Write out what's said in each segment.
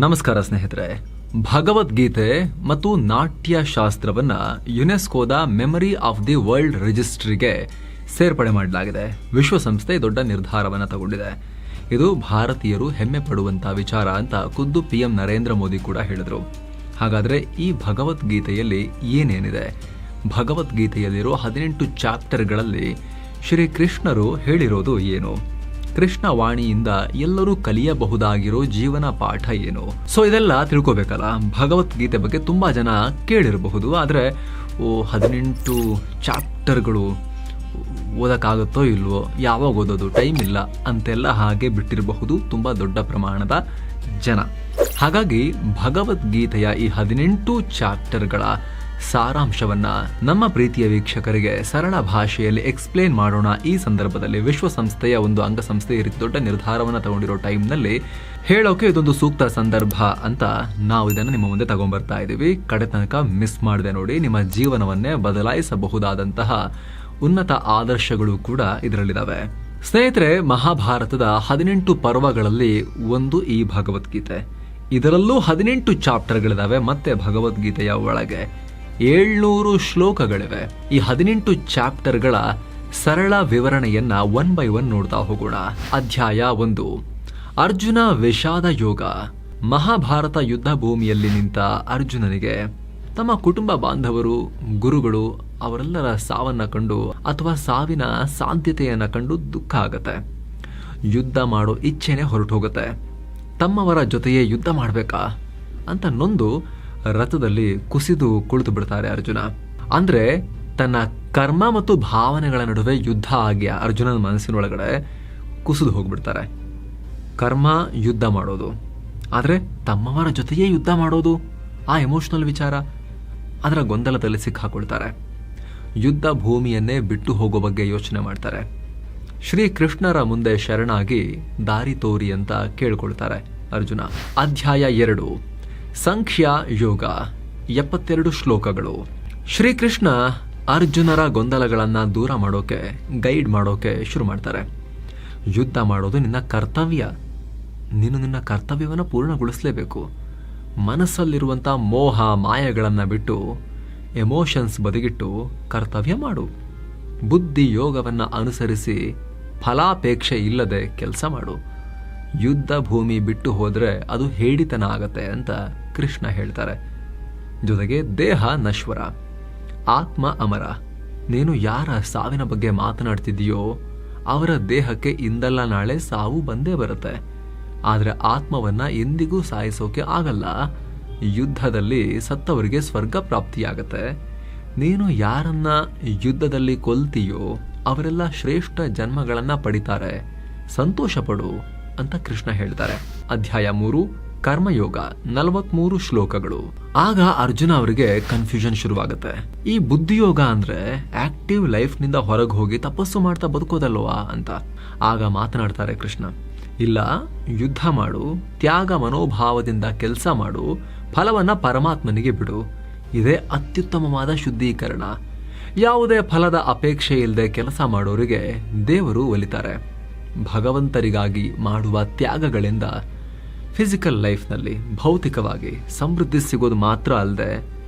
ನಮಸ್ಕಾರ ಸ್ನೇಹಿತರೆ. ಭಗವದ್ಗೀತೆ ಮತ್ತು ನಾಟ್ಯ ಶಾಸ್ತ್ರವನ್ನ ಯುನೆಸ್ಕೋದ ಮೆಮರಿ ಆಫ್ ದಿ ವರ್ಲ್ಡ್ ರಿಜಿಸ್ಟ್ರಿಗೆ ಸೇರ್ಪಡೆ ಮಾಡಲಾಗಿದೆ. ವಿಶ್ವಸಂಸ್ಥೆ ದೊಡ್ಡ ನಿರ್ಧಾರವನ್ನು ತಗೊಂಡಿದೆ. ಇದು ಭಾರತೀಯರು ಹೆಮ್ಮೆ ಪಡುವಂತಹ ವಿಚಾರ ಅಂತ ಖುದ್ದು PM ನರೇಂದ್ರ ಮೋದಿ ಕೂಡ ಹೇಳಿದ್ರು. ಹಾಗಾದ್ರೆ ಈ ಭಗವದ್ಗೀತೆಯಲ್ಲಿ ಏನೇನಿದೆ? ಭಗವದ್ಗೀತೆಯಲ್ಲಿರೋ 18 ಚಾಪ್ಟರ್ಗಳಲ್ಲಿ ಶ್ರೀಕೃಷ್ಣರು ಹೇಳಿರೋದು ಏನು? ಕೃಷ್ಣ ವಾಣಿಯಿಂದ ಎಲ್ಲರೂ ಕಲಿಯಬಹುದಾಗಿರೋ ಜೀವನ ಪಾಠ ಏನು? ಸೊ ಇದೆಲ್ಲ ತಿಳ್ಕೋಬೇಕಲ್ಲ. ಭಗವದ್ಗೀತೆ ಬಗ್ಗೆ ತುಂಬಾ ಜನ ಕೇಳಿರಬಹುದು, ಆದ್ರೆ 18 ಚಾಪ್ಟರ್ಗಳು ಓದಕ್ಕಾಗುತ್ತೋ ಇಲ್ವೋ, ಯಾವಾಗ ಓದೋದು, ಟೈಮ್ ಇಲ್ಲ ಅಂತೆಲ್ಲ ಹಾಗೆ ಬಿಟ್ಟಿರಬಹುದು ತುಂಬಾ ದೊಡ್ಡ ಪ್ರಮಾಣದ ಜನ. ಹಾಗಾಗಿ ಭಗವದ್ಗೀತೆಯ ಈ 18 ಚಾಪ್ಟರ್ಗಳ ಸಾರಾಂಶವನ್ನ ನಮ್ಮ ಪ್ರೀತಿಯ ವೀಕ್ಷಕರಿಗೆ ಸರಳ ಭಾಷೆಯಲ್ಲಿ ಎಕ್ಸ್ಪ್ಲೇನ್ ಮಾಡೋಣ. ಈ ಸಂದರ್ಭದಲ್ಲಿ ವಿಶ್ವಸಂಸ್ಥೆಯ ಒಂದು ಅಂಗಸಂಸ್ಥೆ ಈ ರೀತಿ ದೊಡ್ಡ ನಿರ್ಧಾರವನ್ನು ತಗೊಂಡಿರೋ ಟೈಮ್ನಲ್ಲಿ ಹೇಳೋಕೆ ಇದೊಂದು ಸೂಕ್ತ ಸಂದರ್ಭ ಅಂತ ನಾವು ಇದನ್ನು ನಿಮ್ಮ ಮುಂದೆ ತಗೊಂಡ್ಬರ್ತಾ ಇದ್ದೀವಿ. ಕಡೆ ತನಕ ಮಿಸ್ ಮಾಡದೆ ನೋಡಿ. ನಿಮ್ಮ ಜೀವನವನ್ನೇ ಬದಲಾಯಿಸಬಹುದಾದಂತಹ ಉನ್ನತ ಆದರ್ಶಗಳು ಕೂಡ ಇದರಲ್ಲಿದ್ದಾವೆ. ಸ್ನೇಹಿತರೆ, ಮಹಾಭಾರತದ 18 ಪರ್ವಗಳಲ್ಲಿ ಒಂದು ಈ ಭಗವದ್ಗೀತೆ. ಇದರಲ್ಲೂ 18 ಚಾಪ್ಟರ್ಗಳಿದಾವೆ. ಮತ್ತೆ ಭಗವದ್ಗೀತೆಯ ಒಳಗೆ 700 ಶ್ಲೋಕಗಳಿವೆ. ಈ 18 ಚಾಪ್ಟರ್ಗಳ ಸರಳ ವಿವರಣೆಯನ್ನ 1 by 1 ನೋಡ್ತಾ ಹೋಗೋಣ. ಅಧ್ಯಾಯ 1, ಅರ್ಜುನ ವಿಷಾದ ಯೋಗ. ಮಹಾಭಾರತ ಯುದ್ಧ ಭೂಮಿಯಲ್ಲಿ ನಿಂತ ಅರ್ಜುನನಿಗೆ ತಮ್ಮ ಕುಟುಂಬ ಬಾಂಧವರು, ಗುರುಗಳು ಅವರೆಲ್ಲರ ಸಾವನ್ನ ಕಂಡು ಅಥವಾ ಸಾವಿನ ಸಾಧ್ಯತೆಯನ್ನ ಕಂಡು ದುಃಖ ಆಗತ್ತೆ. ಯುದ್ಧ ಮಾಡೋ ಇಚ್ಛೆನೆ ಹೊರಟು ಹೋಗುತ್ತೆ. ತಮ್ಮವರ ಜೊತೆಯೇ ಯುದ್ಧ ಮಾಡ್ಬೇಕಾ ಅಂತ ನೊಂದು ರಥದಲ್ಲಿ ಕುಸಿದು ಕುಳಿತು ಬಿಡ್ತಾರೆ ಅರ್ಜುನ. ಅಂದ್ರೆ ತನ್ನ ಕರ್ಮ ಮತ್ತು ಭಾವನೆಗಳ ನಡುವೆ ಯುದ್ಧ ಆಗಿ ಅರ್ಜುನನ ಮನಸ್ಸಿನೊಳಗಡೆ ಕುಸಿದು ಹೋಗ್ಬಿಡ್ತಾರೆ. ಕರ್ಮ ಯುದ್ಧ ಮಾಡೋದು, ಆದ್ರೆ ತಮ್ಮವರ ಜೊತೆಯೇ ಯುದ್ಧ ಮಾಡೋದು, ಆ ಎಮೋಷನಲ್ ವಿಚಾರ, ಅದರ ಗೊಂದಲದಲ್ಲಿ ಸಿಕ್ಕಾಕೊಳ್ತಾರೆ. ಯುದ್ಧ ಭೂಮಿಯನ್ನೇ ಬಿಟ್ಟು ಹೋಗೋ ಬಗ್ಗೆ ಯೋಚನೆ ಮಾಡ್ತಾರೆ. ಶ್ರೀಕೃಷ್ಣರ ಮುಂದೆ ಶರಣಾಗಿ ದಾರಿ ತೋರಿ ಅಂತ ಕೇಳ್ಕೊಳ್ತಾರೆ ಅರ್ಜುನ. ಅಧ್ಯಾಯ 2, ಸಂಖ್ಯಾ ಯೋಗ. 72 ಶ್ಲೋಕಗಳು. ಶ್ರೀಕೃಷ್ಣ ಅರ್ಜುನರ ಗೊಂದಲಗಳನ್ನ ದೂರ ಮಾಡೋಕೆ, ಗೈಡ್ ಮಾಡೋಕೆ ಶುರು ಮಾಡ್ತಾರೆ. ಯುದ್ಧ ಮಾಡೋದು ನಿನ್ನ ಕರ್ತವ್ಯ. ನೀನು ನಿನ್ನ ಕರ್ತವ್ಯವನ್ನು ಪೂರ್ಣಗೊಳಿಸಲೇಬೇಕು. ಮನಸ್ಸಲ್ಲಿರುವಂಥ ಮೋಹ ಮಾಯಗಳನ್ನ ಬಿಟ್ಟು, ಎಮೋಷನ್ಸ್ ಬದಿಗಿಟ್ಟು ಕರ್ತವ್ಯ ಮಾಡು. ಬುದ್ಧಿ ಯೋಗವನ್ನ ಅನುಸರಿಸಿ ಫಲಾಪೇಕ್ಷೆ ಇಲ್ಲದೆ ಕೆಲಸ ಮಾಡು. ಯುದ್ಧ ಭೂಮಿ ಬಿಟ್ಟು ಹೋದ್ರೆ ಅದು ಹೇಡಿತನ ಆಗತ್ತೆ ಅಂತ ಕೃಷ್ಣ ಹೇಳ್ತಾರೆ. ಜೊತೆಗೆ ದೇಹ ನಶ್ವರ, ಆತ್ಮ ಅಮರ. ನೀನು ಯಾರ ಸಾವಿನ ಬಗ್ಗೆ ಮಾತನಾಡ್ತಿದೀಯೋ ಅವರ ದೇಹಕ್ಕೆ ಇಂದಲ್ಲ ನಾಳೆ ಸಾವು ಬಂದೇ ಬರುತ್ತೆ. ಆದ್ರೆ ಆತ್ಮವನ್ನ ಎಂದಿಗೂ ಸಾಯಿಸೋಕೆ ಆಗಲ್ಲ. ಯುದ್ಧದಲ್ಲಿ ಸತ್ತವರಿಗೆ ಸ್ವರ್ಗ ಪ್ರಾಪ್ತಿಯಾಗತ್ತೆ. ನೀನು ಯಾರನ್ನ ಯುದ್ಧದಲ್ಲಿ ಕೊಲ್ತೀಯೋ ಅವರೆಲ್ಲ ಶ್ರೇಷ್ಠ ಜನ್ಮಗಳನ್ನ ಪಡಿತಾರೆ. ಸಂತೋಷ ಪಡು ಅಂತ ಕೃಷ್ಣ ಹೇಳ್ತಾರೆ. ಅಧ್ಯಾಯ 3, ಕರ್ಮಯೋಗ. 43 ಶ್ಲೋಕಗಳು. ಆಗ ಅರ್ಜುನ ಅವರಿಗೆ ಕನ್ಫ್ಯೂಷನ್ ಶುರುವಾಗುತ್ತೆ. ಈ ಬುದ್ಧಿಯೋಗ ಅಂದ್ರೆ ಆಕ್ಟಿವ್ ಲೈಫ್ ನಿಂದ ಹೊರಗೆ ಹೋಗಿ ತಪಸ್ಸು ಮಾಡ್ತಾ ಬದುಕೋದಲ್ವಾ ಅಂತ. ಆಗ ಮಾತನಾಡ್ತಾರೆ ಕೃಷ್ಣ, ಇಲ್ಲ, ಯುದ್ಧ ಮಾಡು, ತ್ಯಾಗ ಮನೋಭಾವದಿಂದ ಕೆಲಸ ಮಾಡು, ಫಲವನ್ನ ಪರಮಾತ್ಮನಿಗೆ ಬಿಡು. ಇದೇ ಅತ್ಯುತ್ತಮವಾದ ಶುದ್ಧೀಕರಣ. ಯಾವುದೇ ಫಲದ ಅಪೇಕ್ಷೆ ಇಲ್ಲದೆ ಕೆಲಸ ಮಾಡೋರಿಗೆ ದೇವರು ಒಲಿತಾರೆ. ಭಗವಂತರಿಗಾಗಿ ಮಾಡುವ ತ್ಯಾಗಗಳಿಂದ ಫಿಸಿಕಲ್ ಲೈಫ್ನಲ್ಲಿ ಭೌತಿಕವಾಗಿ ಸಮೃದ್ಧಿ ಸಿಗೋದು ಮಾತ್ರ ಅಲ್ಲದೆ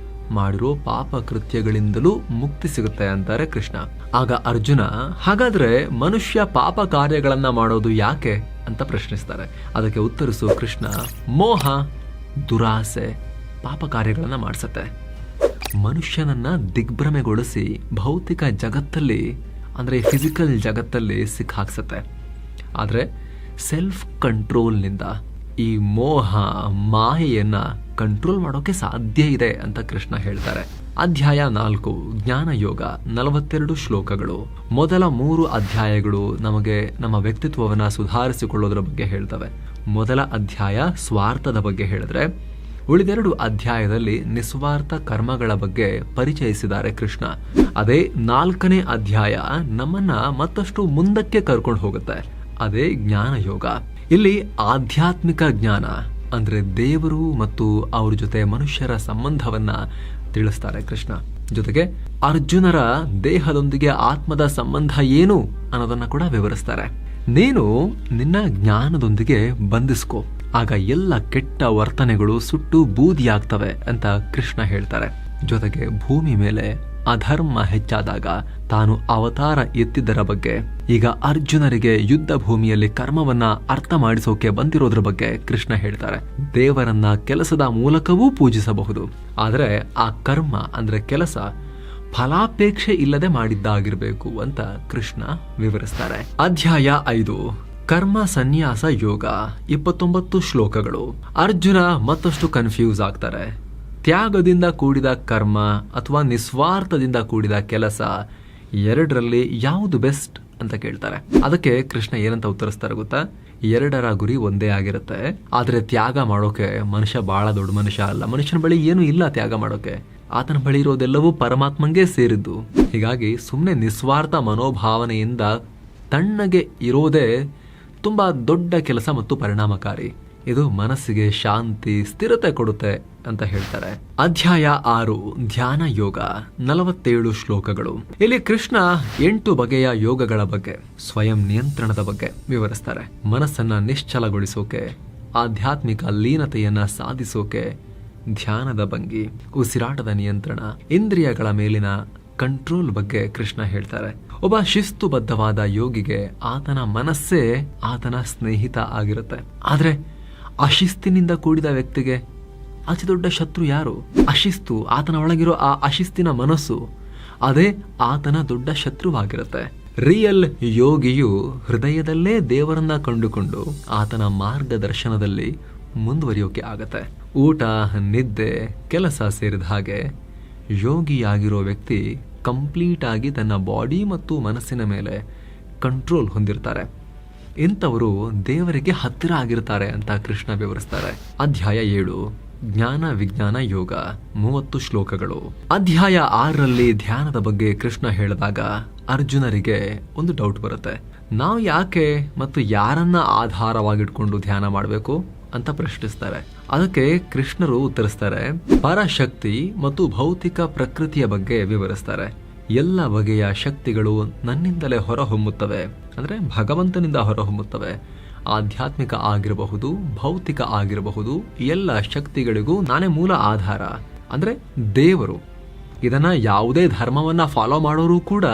ಮಾಡಿರೋ ಪಾಪ ಕೃತ್ಯಗಳಿಂದಲೂ ಮುಕ್ತಿ ಸಿಗುತ್ತೆ ಅಂತಾರೆ ಕೃಷ್ಣ. ಆಗ ಅರ್ಜುನ, ಹಾಗಾದ್ರೆ ಮನುಷ್ಯ ಪಾಪ ಕಾರ್ಯಗಳನ್ನ ಮಾಡೋದು ಯಾಕೆ ಅಂತ ಪ್ರಶ್ನಿಸ್ತಾರೆ. ಅದಕ್ಕೆ ಉತ್ತರಿಸು ಕೃಷ್ಣ, ಮೋಹ, ದುರಾಸೆ ಪಾಪ ಕಾರ್ಯಗಳನ್ನ ಮಾಡಿಸತ್ತೆ. ಮನುಷ್ಯನನ್ನ ದಿಗ್ಭ್ರಮೆಗೊಳಿಸಿ ಭೌತಿಕ ಜಗತ್ತಲ್ಲಿ ಅಂದ್ರೆ ಫಿಸಿಕಲ್ ಜಗತ್ತಲ್ಲಿ ಸಿಕ್ಕಾಕ್ಸತ್ತೆ. ಆದರೆ ಸೆಲ್ಫ್ ಕಂಟ್ರೋಲ್ನಿಂದ ಈ ಮೋಹ ಮಾಯೆಯನ್ನ ಕಂಟ್ರೋಲ್ ಮಾಡೋಕೆ ಸಾಧ್ಯ ಇದೆ ಅಂತ ಕೃಷ್ಣ ಹೇಳ್ತಾರೆ. ಅಧ್ಯಾಯ 4, ಜ್ಞಾನ ಯೋಗ. 42 ಶ್ಲೋಕಗಳು. ಮೊದಲ 3 ಅಧ್ಯಾಯಗಳು ನಮಗೆ ನಮ್ಮ ವ್ಯಕ್ತಿತ್ವವನ್ನ ಸುಧಾರಿಸಿಕೊಳ್ಳೋದ್ರ ಬಗ್ಗೆ ಹೇಳ್ತವೆ. ಮೊದಲ ಅಧ್ಯಾಯ ಸ್ವಾರ್ಥದ ಬಗ್ಗೆ ಹೇಳಿದ್ರೆ, ಉಳಿದೆರಡು ಅಧ್ಯಾಯದಲ್ಲಿ ನಿಸ್ವಾರ್ಥ ಕರ್ಮಗಳ ಬಗ್ಗೆ ಪರಿಚಯಿಸಿದ್ದಾರೆ ಕೃಷ್ಣ. ಅದೇ 4ನೇ ಅಧ್ಯಾಯ ನಮ್ಮನ್ನ ಮತ್ತಷ್ಟು ಮುಂದಕ್ಕೆ ಕರ್ಕೊಂಡು ಹೋಗುತ್ತೆ. ಅದೇ ಜ್ಞಾನ ಯೋಗ. ಇಲ್ಲಿ ಆಧ್ಯಾತ್ಮಿಕ ಜ್ಞಾನ ಅಂದ್ರೆ ದೇವರು ಮತ್ತು ಅವ್ರ ಜೊತೆ ಮನುಷ್ಯರ ಸಂಬಂಧವನ್ನ ತಿಳಿಸ್ತಾರೆ ಕೃಷ್ಣ. ಜೊತೆಗೆ ಅರ್ಜುನರ ದೇಹದೊಂದಿಗೆ ಆತ್ಮದ ಸಂಬಂಧ ಏನು ಅನ್ನೋದನ್ನ ಕೂಡ ವಿವರಿಸ್ತಾರೆ. ನೀನು ನಿನ್ನ ಜ್ಞಾನದೊಂದಿಗೆ ಬಂಧಿಸ್ಕೋ. ಆಗ ಎಲ್ಲ ಕೆಟ್ಟ ವರ್ತನೆಗಳು ಸುಟ್ಟು ಬೂದಿಯಾಗ್ತವೆ ಅಂತ ಕೃಷ್ಣ ಹೇಳ್ತಾರೆ. ಜೊತೆಗೆ ಭೂಮಿ ಮೇಲೆ ಅಧರ್ಮ ಹೆಚ್ಚಾದಾಗ ತಾನು ಅವತಾರ ಎತ್ತಿದ್ದರ ಬಗ್ಗೆ, ಈಗ ಅರ್ಜುನರಿಗೆ ಯುದ್ಧ ಭೂಮಿಯಲ್ಲಿ ಕರ್ಮವನ್ನ ಅರ್ಥ ಮಾಡಿಸೋಕೆ ಬಂದಿರೋದ್ರ ಬಗ್ಗೆ ಕೃಷ್ಣ ಹೇಳ್ತಾರೆ. ದೇವರನ್ನ ಕೆಲಸದ ಮೂಲಕವೂ ಪೂಜಿಸಬಹುದು, ಆದರೆ ಆ ಕರ್ಮ ಅಂದ್ರೆ ಕೆಲಸ ಫಲಾಪೇಕ್ಷೆ ಇಲ್ಲದೆ ಮಾಡಿದ್ದಾಗಿರ್ಬೇಕು ಅಂತ ಕೃಷ್ಣ ವಿವರಿಸ್ತಾರೆ. ಅಧ್ಯಾಯ 5 ಕರ್ಮ ಸನ್ಯಾಸ ಯೋಗ 29 ಶ್ಲೋಕಗಳು. ಅರ್ಜುನ ಮತ್ತಷ್ಟು ಕನ್ಫ್ಯೂಸ್ ಆಗ್ತಾರೆ. ತ್ಯಾಗದಿಂದ ಕೂಡಿದ ಕರ್ಮ ಅಥವಾ ನಿಸ್ವಾರ್ಥದಿಂದ ಕೂಡಿದ ಕೆಲಸ, ಎರಡರಲ್ಲಿ ಯಾವುದು ಬೆಸ್ಟ್ ಅಂತ ಕೇಳ್ತಾರೆ. ಅದಕ್ಕೆ ಕೃಷ್ಣ ಏನಂತ ಉತ್ತರಿಸ್ತಾರೆ ಗೊತ್ತಾ? ಎರಡರ ಗುರಿ ಒಂದೇ ಆಗಿರುತ್ತೆ, ಆದ್ರೆ ತ್ಯಾಗ ಮಾಡೋಕೆ ಮನುಷ್ಯ ಬಹಳ ದೊಡ್ಡ ಮನುಷ್ಯ ಅಲ್ಲ. ಮನುಷ್ಯನ ಬಳಿ ಏನು ಇಲ್ಲ ತ್ಯಾಗ ಮಾಡೋಕೆ, ಆತನ ಬಳಿ ಇರೋದೆಲ್ಲವೂ ಪರಮಾತ್ಮಂಗೆ ಸೇರಿದ್ದು. ಹೀಗಾಗಿ ಸುಮ್ಮನೆ ನಿಸ್ವಾರ್ಥ ಮನೋಭಾವನೆಯಿಂದ ತಣ್ಣಗೆ ಇರೋದೇ ತುಂಬಾ ದೊಡ್ಡ ಕೆಲಸ ಮತ್ತು ಪರಿಣಾಮಕಾರಿ. ಇದು ಮನಸ್ಸಿಗೆ ಶಾಂತಿ, ಸ್ಥಿರತೆ ಕೊಡುತ್ತೆ ಅಂತ ಹೇಳ್ತಾರೆ. ಅಧ್ಯಾಯ 6 ಧ್ಯಾನ ಯೋಗ 47 ಶ್ಲೋಕಗಳು. ಇಲ್ಲಿ ಕೃಷ್ಣ 8 ಬಗೆಯ ಯೋಗಗಳ ಬಗ್ಗೆ, ಸ್ವಯಂ ನಿಯಂತ್ರಣದ ಬಗ್ಗೆ ವಿವರಿಸ್ತಾರೆ. ಮನಸ್ಸನ್ನ ನಿಶ್ಚಲಗೊಳಿಸೋಕೆ, ಆಧ್ಯಾತ್ಮಿಕ ಲೀನತೆಯನ್ನ ಸಾಧಿಸೋಕೆ ಧ್ಯಾನದ ಭಂಗಿ, ಉಸಿರಾಟದ ನಿಯಂತ್ರಣ, ಇಂದ್ರಿಯಗಳ ಮೇಲಿನ ಕಂಟ್ರೋಲ್ ಬಗ್ಗೆ ಕೃಷ್ಣ ಹೇಳ್ತಾರೆ. ಒಬ್ಬ ಶಿಸ್ತುಬದ್ಧವಾದ ಯೋಗಿಗೆ ಆತನ ಮನಸ್ಸೇ ಆತನ ಸ್ನೇಹಿತ ಆಗಿರುತ್ತೆ. ಆದ್ರೆ ಅಶಿಸ್ತಿನಿಂದ ಕೂಡಿದ ವ್ಯಕ್ತಿಗೆ ಅತಿ ದೊಡ್ಡ ಶತ್ರು ಯಾರು? ಅಶಿಸ್ತು, ಆತನ ಒಳಗಿರೋ ಆ ಅಶಿಸ್ತಿನ ಮನಸ್ಸು, ಅದೇ ಆತನ ದೊಡ್ಡ ಶತ್ರುವಾಗಿರುತ್ತೆ. ರಿಯಲ್ ಯೋಗಿಯು ಹೃದಯದಲ್ಲೇ ದೇವರನ್ನ ಕಂಡುಕೊಂಡು ಆತನ ಮಾರ್ಗದರ್ಶನದಲ್ಲಿ ಮುಂದುವರಿಯೋಕೆ ಆಗತ್ತೆ. ಊಟ, ನಿದ್ದೆ, ಕೆಲಸ ಸೇರಿದ ಹಾಗೆ ಯೋಗಿಯಾಗಿರೋ ವ್ಯಕ್ತಿ ಕಂಪ್ಲೀಟ್ ಆಗಿ ತನ್ನ ಬಾಡಿ ಮತ್ತು ಮನಸ್ಸಿನ ಮೇಲೆ ಕಂಟ್ರೋಲ್ ಹೊಂದಿರ್ತಾರೆ. ಇಂಥವರು ದೇವರಿಗೆ ಹತ್ತಿರ ಆಗಿರ್ತಾರೆ ಅಂತ ಕೃಷ್ಣ ವಿವರಿಸ್ತಾರೆ. ಅಧ್ಯಾಯ 7 ಜ್ಞಾನ ವಿಜ್ಞಾನ ಯೋಗ 30 ಶ್ಲೋಕಗಳು. ಅಧ್ಯಾಯ 6ರಲ್ಲಿ ಧ್ಯಾನದ ಬಗ್ಗೆ ಕೃಷ್ಣ ಹೇಳಿದಾಗ ಅರ್ಜುನರಿಗೆ ಒಂದು ಡೌಟ್ ಬರುತ್ತೆ. ನಾವು ಯಾಕೆ ಮತ್ತು ಯಾರನ್ನ ಆಧಾರವಾಗಿಟ್ಕೊಂಡು ಧ್ಯಾನ ಮಾಡಬೇಕು ಅಂತ ಪ್ರಶ್ನಿಸ್ತಾರೆ. ಅದಕ್ಕೆ ಕೃಷ್ಣರು ಉತ್ತರಿಸ್ತಾರೆ. ಪರಶಕ್ತಿ ಮತ್ತು ಭೌತಿಕ ಪ್ರಕೃತಿಯ ಬಗ್ಗೆ ವಿವರಿಸ್ತಾರೆ. ಎಲ್ಲ ಬಗೆಯ ಶಕ್ತಿಗಳು ನನ್ನಿಂದಲೇ ಹೊರಹೊಮ್ಮುತ್ತವೆ, ಅಂದ್ರೆ ಭಗವಂತನಿಂದ ಹೊರಹೊಮ್ಮುತ್ತವೆ. ಆಧ್ಯಾತ್ಮಿಕ ಆಗಿರಬಹುದು, ಭೌತಿಕ ಆಗಿರಬಹುದು, ಎಲ್ಲ ಶಕ್ತಿಗಳಿಗೂ ನಾನೇ ಮೂಲ ಆಧಾರ, ಅಂದ್ರೆ ದೇವರು. ಇದನ್ನ ಯಾವುದೇ ಧರ್ಮವನ್ನ ಫಾಲೋ ಮಾಡೋರು ಕೂಡ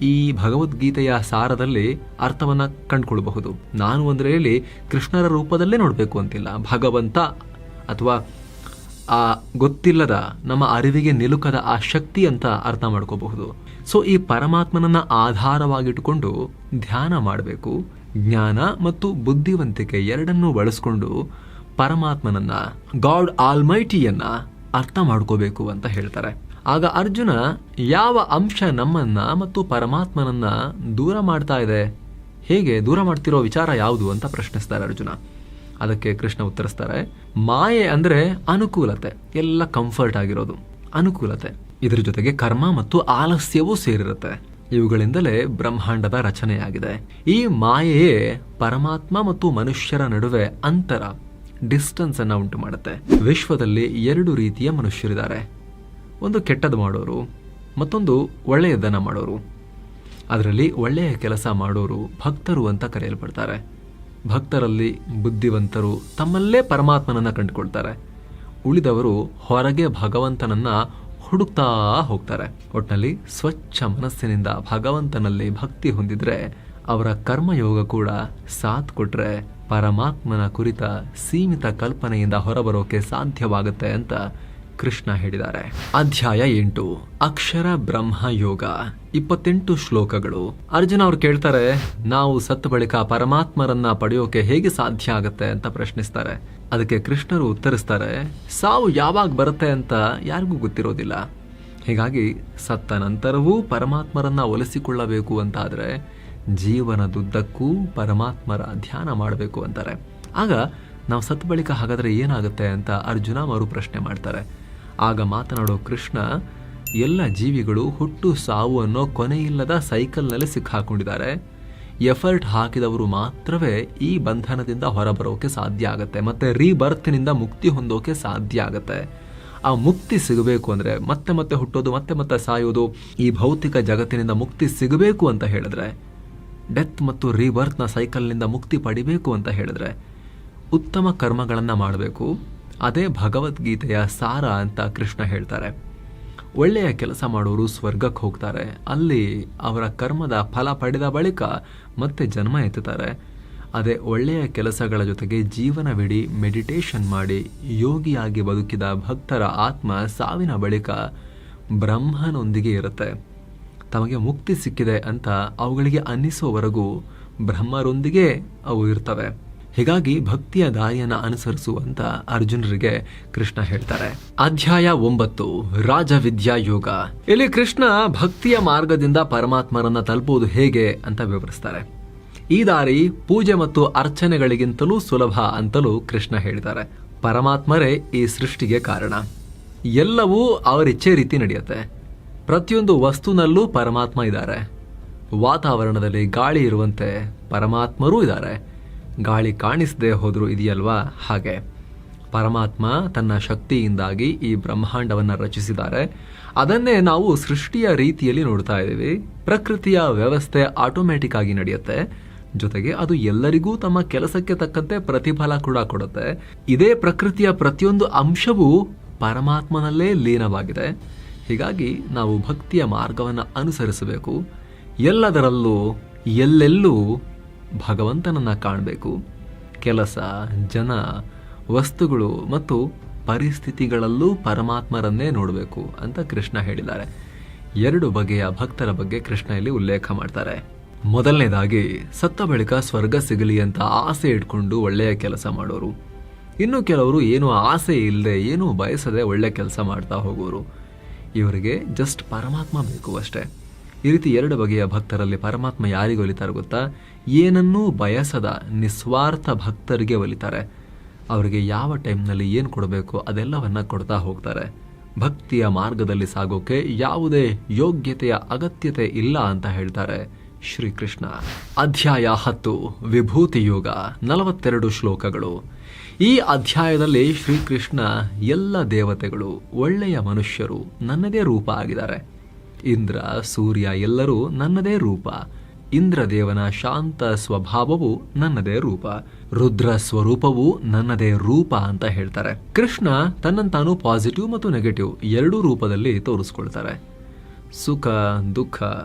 ಈ ಭಗವದ್ಗೀತೆಯ ಸಾರದಲ್ಲಿ ಅರ್ಥವನ್ನ ಕಂಡುಕೊಳ್ಬಹುದು. ನಾನು ಅಂದ್ರೆ ಹೇಳಿ ಕೃಷ್ಣರ ರೂಪದಲ್ಲೇ ನೋಡ್ಬೇಕು ಅಂತಿಲ್ಲ. ಭಗವಂತ ಅಥವಾ ಆ ಗೊತ್ತಿಲ್ಲದ ನಮ್ಮ ಅರಿವಿಗೆ ನಿಲುಕದ ಆ ಶಕ್ತಿ ಅಂತ ಅರ್ಥ ಮಾಡ್ಕೋಬಹುದು. ಸೊ ಈ ಪರಮಾತ್ಮನನ್ನ ಆಧಾರವಾಗಿಟ್ಟುಕೊಂಡು ಧ್ಯಾನ ಮಾಡಬೇಕು. ಜ್ಞಾನ ಮತ್ತು ಬುದ್ಧಿವಂತಿಕೆ ಎರಡನ್ನೂ ಬಳಸ್ಕೊಂಡು ಪರಮಾತ್ಮನನ್ನ, ಗಾಡ್ ಆಲ್ಮೈಟಿಯನ್ನ ಅರ್ಥ ಮಾಡ್ಕೋಬೇಕು ಅಂತ ಹೇಳ್ತಾರೆ. ಆಗ ಅರ್ಜುನ ಯಾವ ಅಂಶ ನಮ್ಮನ್ನ ಮತ್ತು ಪರಮಾತ್ಮನನ್ನ ದೂರ ಮಾಡ್ತಾ ಇದೆ, ಹೇಗೆ ದೂರ ಮಾಡ್ತಿರೋ ವಿಚಾರ ಯಾವುದು ಅಂತ ಪ್ರಶ್ನಿಸ್ತಾರೆ ಅರ್ಜುನ. ಅದಕ್ಕೆ ಕೃಷ್ಣ ಉತ್ತರಿಸ್ತಾರೆ. ಮಾಯೆ ಅಂದ್ರೆ ಅನುಕೂಲತೆ, ಎಲ್ಲ ಕಂಫರ್ಟ್ ಆಗಿರೋದು ಅನುಕೂಲತೆ. ಇದರ ಜೊತೆಗೆ ಕರ್ಮ ಮತ್ತು ಆಲಸ್ಯವೂ ಸೇರಿರುತ್ತೆ. ಇವುಗಳಿಂದಲೇ ಬ್ರಹ್ಮಾಂಡದ ರಚನೆಯಾಗಿದೆ. ಈ ಮಾಯೆಯೇ ಪರಮಾತ್ಮ ಮತ್ತು ಮನುಷ್ಯರ ನಡುವೆ ಅಂತರ, ಡಿಸ್ಟೆನ್ಸ್ ಅನ್ನ ಉಂಟು ಮಾಡುತ್ತೆ. ವಿಶ್ವದಲ್ಲಿ 2 ರೀತಿಯ ಮನುಷ್ಯರಿದ್ದಾರೆ. ಒಂದು ಕೆಟ್ಟದ್ದು ಮಾಡೋರು, ಮತ್ತೊಂದು ಒಳ್ಳೆಯದನ್ನ ಮಾಡೋರು. ಅದರಲ್ಲಿ ಒಳ್ಳೆಯ ಕೆಲಸ ಮಾಡೋರು ಭಕ್ತರು ಅಂತ ಕರೆಯಲ್ಪಡ್ತಾರೆ. ಭಕ್ತರಲ್ಲಿ ಬುದ್ಧಿವಂತರು ತಮ್ಮಲ್ಲೇ ಪರಮಾತ್ಮನನ್ನ ಕಂಡುಕೊಳ್ತಾರೆ. ಉಳಿದವರು ಹೊರಗೆ ಭಗವಂತನನ್ನ ಹುಡುಕ್ತಾ ಹೋಗ್ತಾರೆ. ಒಟ್ಟಿನಲ್ಲಿ ಸ್ವಚ್ಛ ಮನಸ್ಸಿನಿಂದ ಭಗವಂತನಲ್ಲಿ ಭಕ್ತಿ ಹೊಂದಿದ್ರೆ ಅವರ ಕರ್ಮಯೋಗ ಕೂಡ ಸಾಥ್ ಕೊಟ್ರೆ ಪರಮಾತ್ಮನ ಕುರಿತ ಸೀಮಿತ ಕಲ್ಪನೆಯಿಂದ ಹೊರಬರೋಕೆ ಸಾಧ್ಯವಾಗುತ್ತೆ ಅಂತ ಕೃಷ್ಣ ಹೇಳಿದ್ದಾರೆ. ಅಧ್ಯಾಯ 8 ಅಕ್ಷರ ಬ್ರಹ್ಮ ಯೋಗ 28 ಶ್ಲೋಕಗಳು. ಅರ್ಜುನ ಅವ್ರು ಕೇಳ್ತಾರೆ, ನಾವು ಸತ್ತ ಬಳಿಕ ಪರಮಾತ್ಮರನ್ನ ಪಡೆಯೋಕೆ ಹೇಗೆ ಸಾಧ್ಯ ಆಗತ್ತೆ ಅಂತ ಪ್ರಶ್ನಿಸ್ತಾರೆ. ಅದಕ್ಕೆ ಕೃಷ್ಣರು ಉತ್ತರಿಸ್ತಾರೆ, ಸಾವು ಯಾವಾಗ ಬರುತ್ತೆ ಅಂತ ಯಾರಿಗೂ ಗೊತ್ತಿರೋದಿಲ್ಲ. ಹೀಗಾಗಿ ಸತ್ತ ನಂತರವೂ ಪರಮಾತ್ಮರನ್ನ ಒಲಿಸಿಕೊಳ್ಳಬೇಕು ಅಂತಾದ್ರೆ ಜೀವನದುದ್ದಕ್ಕೂ ಪರಮಾತ್ಮರ ಧ್ಯಾನ ಮಾಡಬೇಕು ಅಂತಾರೆ. ಆಗ ನಾವು ಸತ್ತ ಬಳಿಕ ಹಾಗಾದ್ರೆ ಏನಾಗುತ್ತೆ ಅಂತ ಅರ್ಜುನ ಮರು ಪ್ರಶ್ನೆ ಮಾಡ್ತಾರೆ. ಆಗ ಮಾತನಾಡೋ ಕೃಷ್ಣ, ಎಲ್ಲ ಜೀವಿಗಳು ಹುಟ್ಟು ಸಾವು ಅನ್ನೋ ಕೊನೆಯಿಲ್ಲದ ಸೈಕಲ್ನಲ್ಲಿ ಸಿಕ್ಕಾಕೊಂಡಿದ್ದಾರೆ. ಎಫರ್ಟ್ ಹಾಕಿದವರು ಮಾತ್ರವೇ ಈ ಬಂಧನದಿಂದ ಹೊರಬರೋಕೆ ಸಾಧ್ಯ ಆಗತ್ತೆ, ಮತ್ತೆ ರೀಬರ್ತ್ನಿಂದ ಮುಕ್ತಿ ಹೊಂದೋಕೆ ಸಾಧ್ಯ ಆಗತ್ತೆ. ಆ ಮುಕ್ತಿ ಸಿಗಬೇಕು ಅಂದ್ರೆ ಮತ್ತೆ ಮತ್ತೆ ಹುಟ್ಟೋದು, ಮತ್ತೆ ಮತ್ತೆ ಸಾಯೋದು, ಈ ಭೌತಿಕ ಜಗತ್ತಿನಿಂದ ಮುಕ್ತಿ ಸಿಗಬೇಕು ಅಂತ ಹೇಳಿದ್ರೆ, ಡೆತ್ ಮತ್ತು ರೀಬರ್ತ್ನ ಸೈಕಲ್ನಿಂದ ಮುಕ್ತಿ ಪಡಿಬೇಕು ಅಂತ ಹೇಳಿದ್ರೆ ಉತ್ತಮ ಕರ್ಮಗಳನ್ನು ಮಾಡಬೇಕು. ಅದೇ ಭಗವದ್ಗೀತೆಯ ಸಾರ ಅಂತ ಕೃಷ್ಣ ಹೇಳ್ತಾರೆ. ಒಳ್ಳೆಯ ಕೆಲಸ ಮಾಡೋರು ಸ್ವರ್ಗಕ್ಕೆ ಹೋಗ್ತಾರೆ. ಅಲ್ಲಿ ಅವರ ಕರ್ಮದ ಫಲ ಪಡೆದ ಬಳಿಕ ಮತ್ತೆ ಜನ್ಮ ಎತ್ತುತ್ತಾರೆ. ಅದೇ ಒಳ್ಳೆಯ ಕೆಲಸಗಳ ಜೊತೆಗೆ ಜೀವನವಿಡೀ ಮೆಡಿಟೇಷನ್ ಮಾಡಿ ಯೋಗಿಯಾಗಿ ಬದುಕಿದ ಭಕ್ತರ ಆತ್ಮ ಸಾವಿನ ಬಳಿಕ ಬ್ರಹ್ಮನೊಂದಿಗೆ ಇರುತ್ತೆ. ತಮಗೆ ಮುಕ್ತಿ ಸಿಕ್ಕಿದೆ ಅಂತ ಅವುಗಳಿಗೆ ಅನ್ನಿಸುವವರೆಗೂ ಬ್ರಹ್ಮರೊಂದಿಗೆ ಅವು ಇರ್ತವೆ. ಹೀಗಾಗಿ ಭಕ್ತಿಯ ದಾರಿಯನ್ನು ಅನುಸರಿಸುವಂತ ಅರ್ಜುನರಿಗೆ ಕೃಷ್ಣ ಹೇಳ್ತಾರೆ. ಅಧ್ಯಾಯ 9 ರಾಜವಿದ್ಯಾ ಯೋಗ. ಇಲ್ಲಿ ಕೃಷ್ಣ ಭಕ್ತಿಯ ಮಾರ್ಗದಿಂದ ಪರಮಾತ್ಮರನ್ನ ತಲುಪುವುದು ಹೇಗೆ ಅಂತ ವಿವರಿಸ್ತಾರೆ. ಈ ದಾರಿ ಪೂಜೆ ಮತ್ತು ಅರ್ಚನೆಗಳಿಗಿಂತಲೂ ಸುಲಭ ಅಂತಲೂ ಕೃಷ್ಣ ಹೇಳ್ತಾರೆ. ಪರಮಾತ್ಮರೇ ಈ ಸೃಷ್ಟಿಗೆ ಕಾರಣ. ಎಲ್ಲವೂ ಅವರಿಚ್ಛೆ ರೀತಿ ನಡೆಯುತ್ತೆ. ಪ್ರತಿಯೊಂದು ವಸ್ತುನಲ್ಲೂ ಪರಮಾತ್ಮ ಇದ್ದಾರೆ. ವಾತಾವರಣದಲ್ಲಿ ಗಾಳಿ ಇರುವಂತೆ ಪರಮಾತ್ಮರೂ ಇದ್ದಾರೆ. ಗಾಳಿ ಕಾಣಿಸದೆ ಹೋದ್ರೂ ಇದೆಯಲ್ವಾ, ಹಾಗೆ ಪರಮಾತ್ಮ ತನ್ನ ಶಕ್ತಿಯಿಂದಾಗಿ ಈ ಬ್ರಹ್ಮಾಂಡವನ್ನು ರಚಿಸಿದ್ದಾರೆ. ಅದನ್ನೇ ನಾವು ಸೃಷ್ಟಿಯ ರೀತಿಯಲ್ಲಿ ನೋಡ್ತಾ ಇದ್ದೀವಿ. ಪ್ರಕೃತಿಯ ವ್ಯವಸ್ಥೆ ಆಟೋಮ್ಯಾಟಿಕ್ ಆಗಿ ನಡೆಯುತ್ತೆ. ಜೊತೆಗೆ ಅದು ಎಲ್ಲರಿಗೂ ತಮ್ಮ ಕೆಲಸಕ್ಕೆ ತಕ್ಕಂತೆ ಪ್ರತಿಫಲ ಕೂಡ ಕೊಡುತ್ತೆ. ಇದೇ ಪ್ರಕೃತಿಯ ಪ್ರತಿಯೊಂದು ಅಂಶವೂ ಪರಮಾತ್ಮನಲ್ಲೇ ಲೀನವಾಗಿದೆ. ಹೀಗಾಗಿ ನಾವು ಭಕ್ತಿಯ ಮಾರ್ಗವನ್ನು ಅನುಸರಿಸಬೇಕು. ಎಲ್ಲದರಲ್ಲೂ ಎಲ್ಲೆಲ್ಲೂ ಭಗವಂತನನ್ನ ಕಾಣಬೇಕು. ಕೆಲಸ, ಜನ, ವಸ್ತುಗಳು ಮತ್ತು ಪರಿಸ್ಥಿತಿಗಳಲ್ಲೂ ಪರಮಾತ್ಮರನ್ನೇ ನೋಡಬೇಕು ಅಂತ ಕೃಷ್ಣ ಹೇಳಿದ್ದಾರೆ. 2 ಬಗೆಯ ಭಕ್ತರ ಬಗ್ಗೆ ಕೃಷ್ಣ ಇಲ್ಲಿ ಉಲ್ಲೇಖ ಮಾಡ್ತಾರೆ. ಮೊದಲನೇದಾಗಿ ಸತ್ತ ಬಳಿಕ ಸ್ವರ್ಗ ಸಿಗಲಿ ಅಂತ ಆಸೆ ಇಟ್ಕೊಂಡು ಒಳ್ಳೆಯ ಕೆಲಸ ಮಾಡೋರು. ಇನ್ನು ಕೆಲವರು ಏನೂ ಆಸೆ ಇಲ್ಲದೆ ಏನೂ ಬಯಸದೆ ಒಳ್ಳೆ ಕೆಲಸ ಮಾಡ್ತಾ ಹೋಗೋರು. ಇವರಿಗೆ ಜಸ್ಟ್ ಪರಮಾತ್ಮ ಬೇಕು ಅಷ್ಟೇ. ಈ ರೀತಿ 2 ಬಗೆಯ ಭಕ್ತರಲ್ಲಿ ಪರಮಾತ್ಮ ಯಾರಿಗೆ ಒಲಿತಾರೆ ಗೊತ್ತಾ? ಏನನ್ನೂ ಬಯಸದ ನಿಸ್ವಾರ್ಥ ಭಕ್ತರಿಗೆ ಒಲಿತಾರೆ. ಅವರಿಗೆ ಯಾವ ಟೈಮ್ನಲ್ಲಿ ಏನು ಕೊಡಬೇಕು ಅದೆಲ್ಲವನ್ನ ಕೊಡ್ತಾ ಹೋಗ್ತಾರೆ. ಭಕ್ತಿಯ ಮಾರ್ಗದಲ್ಲಿ ಸಾಗೋಕೆ ಯಾವುದೇ ಯೋಗ್ಯತೆಯ ಅಗತ್ಯತೆ ಇಲ್ಲ ಅಂತ ಹೇಳ್ತಾರೆ ಶ್ರೀಕೃಷ್ಣ. ಅಧ್ಯಾಯ 10 ವಿಭೂತಿ ಯೋಗ. 42 ಶ್ಲೋಕಗಳು. ಈ ಅಧ್ಯಾಯದಲ್ಲಿ ಶ್ರೀಕೃಷ್ಣ ಎಲ್ಲ ದೇವತೆಗಳು, ಒಳ್ಳೆಯ ಮನುಷ್ಯರು ನನ್ನದೇ ರೂಪ ಆಗಿದ್ದಾರೆ. ಇಂದ್ರ, ಸೂರ್ಯ ಎಲ್ಲರೂ ನನ್ನದೇ ರೂಪ. ಇಂದ್ರದೇವನ ಶಾಂತ ಸ್ವಭಾವವು ನನ್ನದೇ ರೂಪ. ರುದ್ರ ಸ್ವರೂಪವು ನನ್ನದೇ ರೂಪ ಅಂತ ಹೇಳ್ತಾರೆ. ಕೃಷ್ಣ ತನ್ನಂತಾನು ಪಾಸಿಟಿವ್ ಮತ್ತು ನೆಗೆಟಿವ್ 2 ರೂಪದಲ್ಲಿ ತೋರಿಸ್ಕೊಳ್ತಾರೆ. ಸುಖ, ದುಃಖ,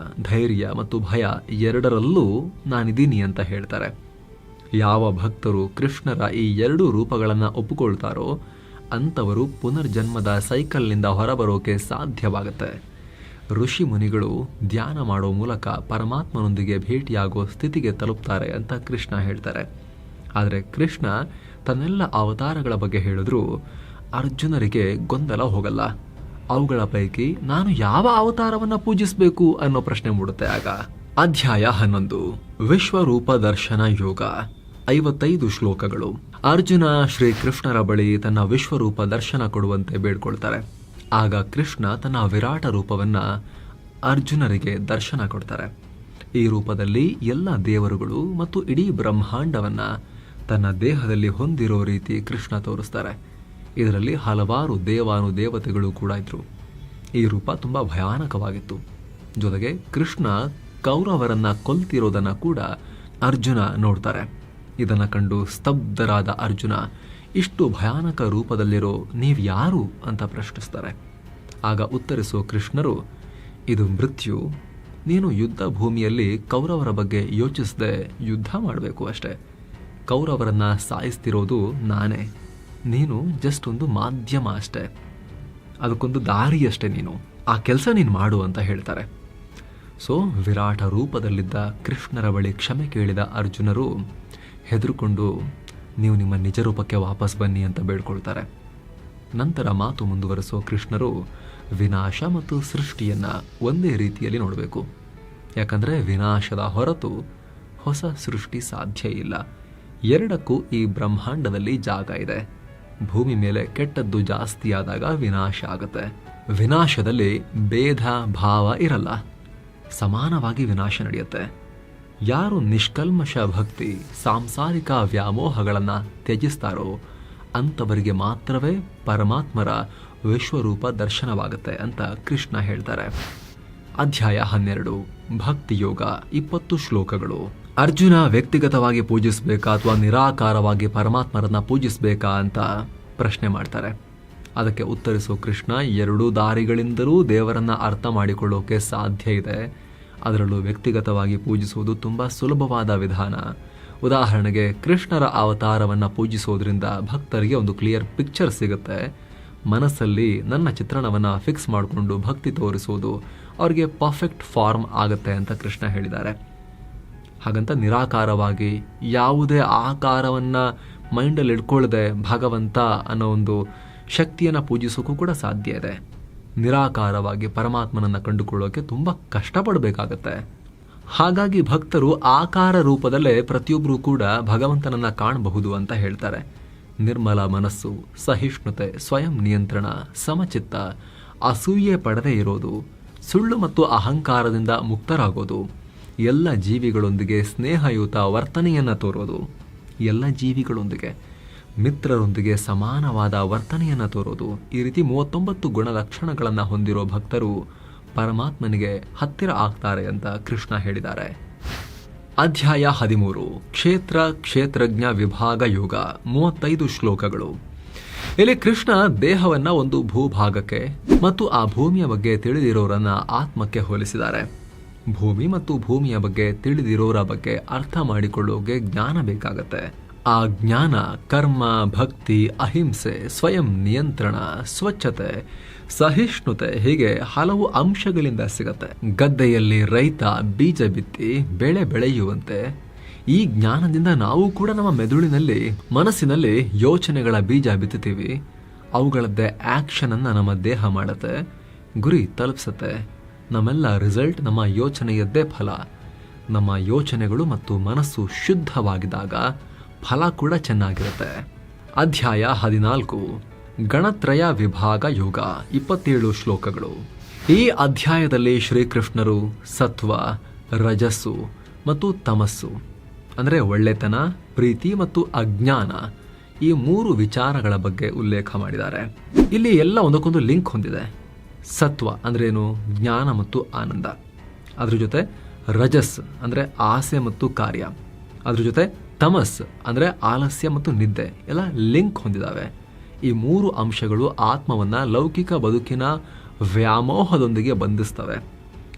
ಧೈರ್ಯ ಮತ್ತು ಭಯ 2ರಲ್ಲೂ ನಾನಿದ್ದೀನಿ ಅಂತ ಹೇಳ್ತಾರೆ. ಯಾವ ಭಕ್ತರು ಕೃಷ್ಣರ ಈ 2 ರೂಪಗಳನ್ನು ಒಪ್ಪಿಕೊಳ್ತಾರೋ ಅಂಥವರು ಪುನರ್ಜನ್ಮದ ಸೈಕಲ್ನಿಂದ ಹೊರಬರೋಕೆ ಸಾಧ್ಯವಾಗುತ್ತೆ. ಋಷಿ ಮುನಿಗಳು ಧ್ಯಾನ ಮಾಡೋ ಮೂಲಕ ಪರಮಾತ್ಮನೊಂದಿಗೆ ಭೇಟಿಯಾಗೋ ಸ್ಥಿತಿಗೆ ತಲುಪ್ತಾರೆ ಅಂತ ಕೃಷ್ಣ ಹೇಳ್ತಾರೆ. ಆದರೆ ಕೃಷ್ಣ ತನ್ನೆಲ್ಲ ಅವತಾರಗಳ ಬಗ್ಗೆ ಹೇಳಿದ್ರೂ ಅರ್ಜುನರಿಗೆ ಗೊಂದಲ ಹೋಗಲ್ಲ. ಅವುಗಳ ಪೈಕಿ ನಾನು ಯಾವ ಅವತಾರವನ್ನ ಪೂಜಿಸಬೇಕು ಅನ್ನೋ ಪ್ರಶ್ನೆ ಮೂಡುತ್ತೆ ಆಗ. ಅಧ್ಯಾಯ 11 ವಿಶ್ವರೂಪ ದರ್ಶನ ಯೋಗ. 55 ಶ್ಲೋಕಗಳು. ಅರ್ಜುನ ಶ್ರೀಕೃಷ್ಣರ ಬಳಿ ತನ್ನ ವಿಶ್ವರೂಪ ದರ್ಶನ ಕೊಡುವಂತೆ ಬೇಡ್ಕೊಳ್ತಾರೆ. ಆಗ ಕೃಷ್ಣ ತನ್ನ ವಿರಾಟ ರೂಪವನ್ನ ಅರ್ಜುನರಿಗೆ ದರ್ಶನ ಕೊಡ್ತಾರೆ. ಈ ರೂಪದಲ್ಲಿ ಎಲ್ಲ ದೇವರುಗಳು ಮತ್ತು ಇಡೀ ಬ್ರಹ್ಮಾಂಡವನ್ನ ತನ್ನ ದೇಹದಲ್ಲಿ ಹೊಂದಿರೋ ರೀತಿ ಕೃಷ್ಣ ತೋರಿಸ್ತಾರೆ. ಇದರಲ್ಲಿ ಹಲವಾರು ದೇವಾನುದೇವತೆಗಳು ಕೂಡ ಇದ್ರು. ಈ ರೂಪ ತುಂಬಾ ಭಯಾನಕವಾಗಿತ್ತು. ಜೊತೆಗೆ ಕೃಷ್ಣ ಕೌರವರನ್ನ ಕೊಲ್ತಿರೋದನ್ನ ಕೂಡ ಅರ್ಜುನ ನೋಡ್ತಾರೆ. ಇದನ್ನ ಕಂಡು ಸ್ತಬ್ಧರಾದ ಅರ್ಜುನ ಇಷ್ಟು ಭಯಾನಕ ರೂಪದಲ್ಲಿರೋ ನೀವು ಯಾರು ಅಂತ ಪ್ರಶ್ನಿಸ್ತಾರೆ. ಆಗ ಉತ್ತರಿಸೋ ಕೃಷ್ಣರು, ಇದು ಮೃತ್ಯು. ನೀನು ಯುದ್ಧ ಭೂಮಿಯಲ್ಲಿ ಕೌರವರ ಬಗ್ಗೆ ಯೋಚಿಸದೆ ಯುದ್ಧ ಮಾಡಬೇಕು ಅಷ್ಟೆ. ಕೌರವರನ್ನ ಸಾಯಿಸ್ತಿರೋದು ನಾನೇ. ನೀನು ಜಸ್ಟ್ ಒಂದು ಮಾಧ್ಯಮ ಅಷ್ಟೆ, ಅದಕ್ಕೊಂದು ದಾರಿ ಅಷ್ಟೆ. ನೀನು ಆ ಕೆಲಸ ನೀನು ಮಾಡು ಅಂತ ಹೇಳ್ತಾರೆ. ಸೊ ವಿರಾಟ ರೂಪದಲ್ಲಿದ್ದ ಕೃಷ್ಣರ ಬಳಿ ಕ್ಷಮೆ ಕೇಳಿದ ಅರ್ಜುನರು ಹೆದರ್ಕೊಂಡು ನೀವು ನಿಮ್ಮ ನಿಜ ರೂಪಕ್ಕೆ ವಾಪಸ್ ಬನ್ನಿ ಅಂತ ಬೇಡ್ಕೊಳ್ತಾರೆ. ನಂತರ ಮಾತು ಮುಂದುವರೆಸೋ ಕೃಷ್ಣರು ವಿನಾಶ ಮತ್ತು ಸೃಷ್ಟಿಯನ್ನ ಒಂದೇ ರೀತಿಯಲ್ಲಿ ನೋಡಬೇಕು. ಯಾಕಂದ್ರೆ ವಿನಾಶದ ಹೊರತು ಹೊಸ ಸೃಷ್ಟಿ ಸಾಧ್ಯ ಇಲ್ಲ. 2ಕ್ಕೂ ಈ ಬ್ರಹ್ಮಾಂಡದಲ್ಲಿ ಜಾಗ ಇದೆ. ಭೂಮಿ ಮೇಲೆ ಕೆಟ್ಟದ್ದು ಜಾಸ್ತಿ ಆದಾಗ ವಿನಾಶ ಆಗುತ್ತೆ. ವಿನಾಶದಲ್ಲಿ ಭೇದ ಭಾವ ಇರಲ್ಲ, ಸಮಾನವಾಗಿ ವಿನಾಶ ನಡೆಯುತ್ತೆ. ಯಾರು ನಿಷ್ಕಲ್ಮಶ ಭಕ್ತಿ, ಸಾಂಸಾರಿಕ ವ್ಯಾಮೋಹಗಳನ್ನು ತ್ಯಜಿಸ್ತಾರೋ ಅಂಥವರಿಗೆ ಮಾತ್ರವೇ ಪರಮಾತ್ಮರ ವಿಶ್ವರೂಪ ದರ್ಶನವಾಗುತ್ತೆ ಅಂತ ಕೃಷ್ಣ ಹೇಳ್ತಾರೆ. ಅಧ್ಯಾಯ 12 ಭಕ್ತಿ ಯೋಗ. 20 ಶ್ಲೋಕಗಳು. ಅರ್ಜುನ ವ್ಯಕ್ತಿಗತವಾಗಿ ಪೂಜಿಸಬೇಕಾ ಅಥವಾ ನಿರಾಕಾರವಾಗಿ ಪರಮಾತ್ಮರನ್ನ ಪೂಜಿಸಬೇಕಾ ಅಂತ ಪ್ರಶ್ನೆ ಮಾಡ್ತಾರೆ. ಅದಕ್ಕೆ ಉತ್ತರಿಸೋ ಕೃಷ್ಣ, ಎರಡೂ ದಾರಿಗಳಿಂದಲೂ ದೇವರನ್ನ ಅರ್ಥ ಮಾಡಿಕೊಳ್ಳೋಕೆ ಸಾಧ್ಯ ಇದೆ. ಅದರಲ್ಲೂ ವ್ಯಕ್ತಿಗತವಾಗಿ ಪೂಜಿಸುವುದು ತುಂಬ ಸುಲಭವಾದ ವಿಧಾನ. ಉದಾಹರಣೆಗೆ, ಕೃಷ್ಣರ ಅವತಾರವನ್ನು ಪೂಜಿಸೋದ್ರಿಂದ ಭಕ್ತರಿಗೆ ಒಂದು ಕ್ಲಿಯರ್ ಪಿಕ್ಚರ್ ಸಿಗುತ್ತೆ. ಮನಸ್ಸಲ್ಲಿ ನನ್ನ ಚಿತ್ರಣವನ್ನು ಫಿಕ್ಸ್ ಮಾಡಿಕೊಂಡು ಭಕ್ತಿ ತೋರಿಸೋದು ಅವ್ರಿಗೆ ಪರ್ಫೆಕ್ಟ್ ಫಾರ್ಮ್ ಆಗುತ್ತೆ ಅಂತ ಕೃಷ್ಣ ಹೇಳಿದ್ದಾರೆ. ಹಾಗಂತ ನಿರಾಕಾರವಾಗಿ ಯಾವುದೇ ಆಕಾರವನ್ನು ಮೈಂಡಲ್ಲಿ ಇಟ್ಕೊಳ್ಳದೆ ಭಗವಂತ ಅನ್ನೋ ಒಂದು ಶಕ್ತಿಯನ್ನು ಪೂಜಿಸೋಕ್ಕೂ ಕೂಡ ಸಾಧ್ಯ ಇದೆ. ನಿರಾಕಾರವಾಗಿ ಪರಮಾತ್ಮನನ್ನು ಕಂಡುಕೊಳ್ಳೋಕೆ ತುಂಬ ಕಷ್ಟಪಡಬೇಕಾಗತ್ತೆ. ಹಾಗಾಗಿ ಭಕ್ತರು ಆಕಾರ ರೂಪದಲ್ಲೇ ಪ್ರತಿಯೊಬ್ಬರೂ ಕೂಡ ಭಗವಂತನನ್ನು ಕಾಣಬಹುದು ಅಂತ ಹೇಳ್ತಾರೆ. ನಿರ್ಮಲ ಮನಸ್ಸು, ಸಹಿಷ್ಣುತೆ, ಸ್ವಯಂ ನಿಯಂತ್ರಣ, ಸಮಚಿತ್ತ, ಅಸೂಯೆ ಪಡದೇ ಇರೋದು, ಸುಳ್ಳು ಮತ್ತು ಅಹಂಕಾರದಿಂದ ಮುಕ್ತರಾಗೋದು, ಎಲ್ಲ ಜೀವಿಗಳೊಂದಿಗೆ ಸ್ನೇಹಯುತ ವರ್ತನೆಯನ್ನು ತೋರೋದು, ಎಲ್ಲ ಜೀವಿಗಳೊಂದಿಗೆ ಮಿತ್ರರೊಂದಿಗೆ ಸಮಾನವಾದ ವರ್ತನೆಯನ್ನು ತೋರೋದು, ಈ ರೀತಿ 39 ಗುಣಲಕ್ಷಣಗಳನ್ನು ಹೊಂದಿರೋ ಭಕ್ತರು ಪರಮಾತ್ಮನಿಗೆ ಹತ್ತಿರ ಆಗ್ತಾರೆ ಅಂತ ಕೃಷ್ಣ ಹೇಳಿದ್ದಾರೆ. ಅಧ್ಯಾಯ 13 ಕ್ಷೇತ್ರ ಕ್ಷೇತ್ರಜ್ಞ ವಿಭಾಗ ಯೋಗ 35 ಶ್ಲೋಕಗಳು. ಇಲ್ಲಿ ಕೃಷ್ಣ ದೇಹವನ್ನ ಒಂದು ಭೂಭಾಗಕ್ಕೆ ಮತ್ತು ಆ ಭೂಮಿಯ ಬಗ್ಗೆ ತಿಳಿದಿರೋರನ್ನ ಆತ್ಮಕ್ಕೆ ಹೋಲಿಸಿದ್ದಾರೆ. ಭೂಮಿ ಮತ್ತು ಭೂಮಿಯ ಬಗ್ಗೆ ತಿಳಿದಿರೋರ ಬಗ್ಗೆ ಅರ್ಥ ಮಾಡಿಕೊಳ್ಳೋಕೆ ಜ್ಞಾನ ಬೇಕಾಗತ್ತೆ. ಆ ಜ್ಞಾನ ಕರ್ಮ, ಭಕ್ತಿ, ಅಹಿಂಸೆ, ಸ್ವಯಂ ನಿಯಂತ್ರಣ, ಸ್ವಚ್ಛತೆ, ಸಹಿಷ್ಣುತೆ ಹೀಗೆ ಹಲವು ಅಂಶಗಳಿಂದ ಸಿಗತ್ತೆ. ಗದ್ದೆಯಲ್ಲಿ ರೈತ ಬೀಜ ಬಿತ್ತಿ ಬೆಳೆ ಬೆಳೆಯುವಂತೆ ಈ ಜ್ಞಾನದಿಂದ ನಾವು ಕೂಡ ನಮ್ಮ ಮೆದುಳಿನಲ್ಲಿ, ಮನಸ್ಸಿನಲ್ಲಿ ಯೋಚನೆಗಳ ಬೀಜ ಬಿತ್ತುತ್ತೀವಿ. ಅವುಗಳದ್ದೇ ಆಕ್ಷನ್ ಅನ್ನ ನಮ್ಮ ದೇಹ ಮಾಡುತ್ತೆ, ಗುರಿ ತಲುಪಿಸುತ್ತೆ. ನಮ್ಮೆಲ್ಲ ರಿಸಲ್ಟ್ ನಮ್ಮ ಯೋಚನೆಯದ್ದೇ ಫಲ. ನಮ್ಮ ಯೋಚನೆಗಳು ಮತ್ತು ಮನಸ್ಸು ಶುದ್ಧವಾಗಿದ್ದಾಗ ಫಲ ಕೂಡ ಚೆನ್ನಾಗಿರುತ್ತೆ. ಅಧ್ಯಾಯ 14 ಗಣತ್ರಯ ವಿಭಾಗ ಯೋಗ 27 ಶ್ಲೋಕಗಳು. ಈ ಅಧ್ಯಾಯದಲ್ಲಿ ಶ್ರೀಕೃಷ್ಣರು ಸತ್ವ, ರಜಸ್ಸು ಮತ್ತು ತಮಸ್ಸು ಅಂದರೆ ಒಳ್ಳೆತನ, ಪ್ರೀತಿ ಮತ್ತು ಅಜ್ಞಾನ ಈ 3 ವಿಚಾರಗಳ ಬಗ್ಗೆ ಉಲ್ಲೇಖ ಮಾಡಿದ್ದಾರೆ. ಇಲ್ಲಿ ಎಲ್ಲ ಒಂದಕ್ಕೊಂದು ಲಿಂಕ್ ಹೊಂದಿದೆ. ಸತ್ವ ಅಂದ್ರೇನು? ಜ್ಞಾನ ಮತ್ತು ಆನಂದ. ಅದ್ರ ಜೊತೆ ರಜಸ್ ಅಂದರೆ ಆಸೆ ಮತ್ತು ಕಾರ್ಯ. ಅದ್ರ ಜೊತೆ ತಮಸ್ ಅಂದರೆ ಆಲಸ್ಯ ಮತ್ತು ನಿದ್ದೆ ಎಲ್ಲ ಲಿಂಕ್ ಹೊಂದಿದ್ದಾವೆ. ಈ 3 ಅಂಶಗಳು ಆತ್ಮವನ್ನ ಲೌಕಿಕ ಬದುಕಿನ ವ್ಯಾಮೋಹದೊಂದಿಗೆ ಬಂಧಿಸ್ತವೆ.